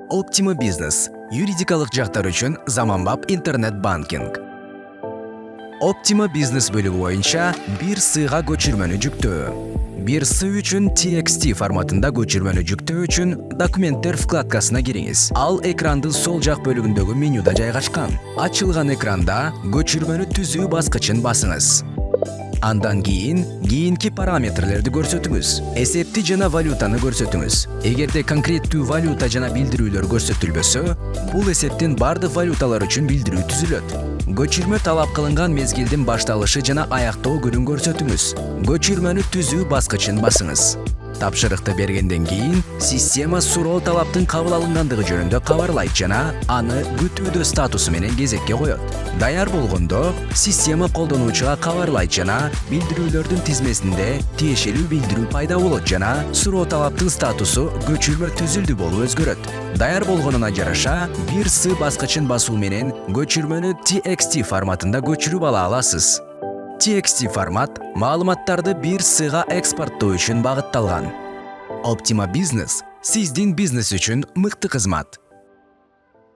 Optima Business – юридикалык жактар үчүн заманбап интернет-банкинг. Optima Business бөлүгү боюнча бир сыйга көчүрмөнү жүктөө. Бир сы үчүн TXT форматында көчүрмөнү жүктөө үчүн документтер вкладкасына кириңиз. Ал экрандын сол жак бөлүгүндөгү менюда жайгашкан. Ачылган экранда көчүрмөнү түзүү баскычын басыңыз. Андан кийинки параметрлерди көрсөтүңүз. Эсепти жана валютаны көрсөтүңүз. Эгерде конкреттүү валюта жана билдирүүлөр көрсөтүлбөсө, бул эсептин бардык валюталар үчүн билдирүү түзүлөт. Көчүрмө талап кылынган мезгилдин башталышы жана аяктоо күнүн көрсөтүңүз. Көчүрмөнү түзүү баскычын басыңыз. Тапшырыкты бергенден кийин система суроо талаптын кабыл алынгандыгы жөнүндө кабарлайт жана аны күтүүдө статусу менен кезекке коет. Даяр болгондо система колдонуучуга кабарлайт жана билдирүүлөрдүн тизмесинде тиешелүү билдирүү пайда болот жана суроо талаптын статусу көчүрмө түзүлдү болуп өзгөрөт. Даяр болгонуна жараша бир сы баскычын басуу менен көчүрмөнү TXT форматында көчүрүп ала аласыз. TXT формат маалыматтарды бир сыга экспорттоо үчүн багытталган. Optima Business – сиздин бизнес үчүн мыкты кызмат.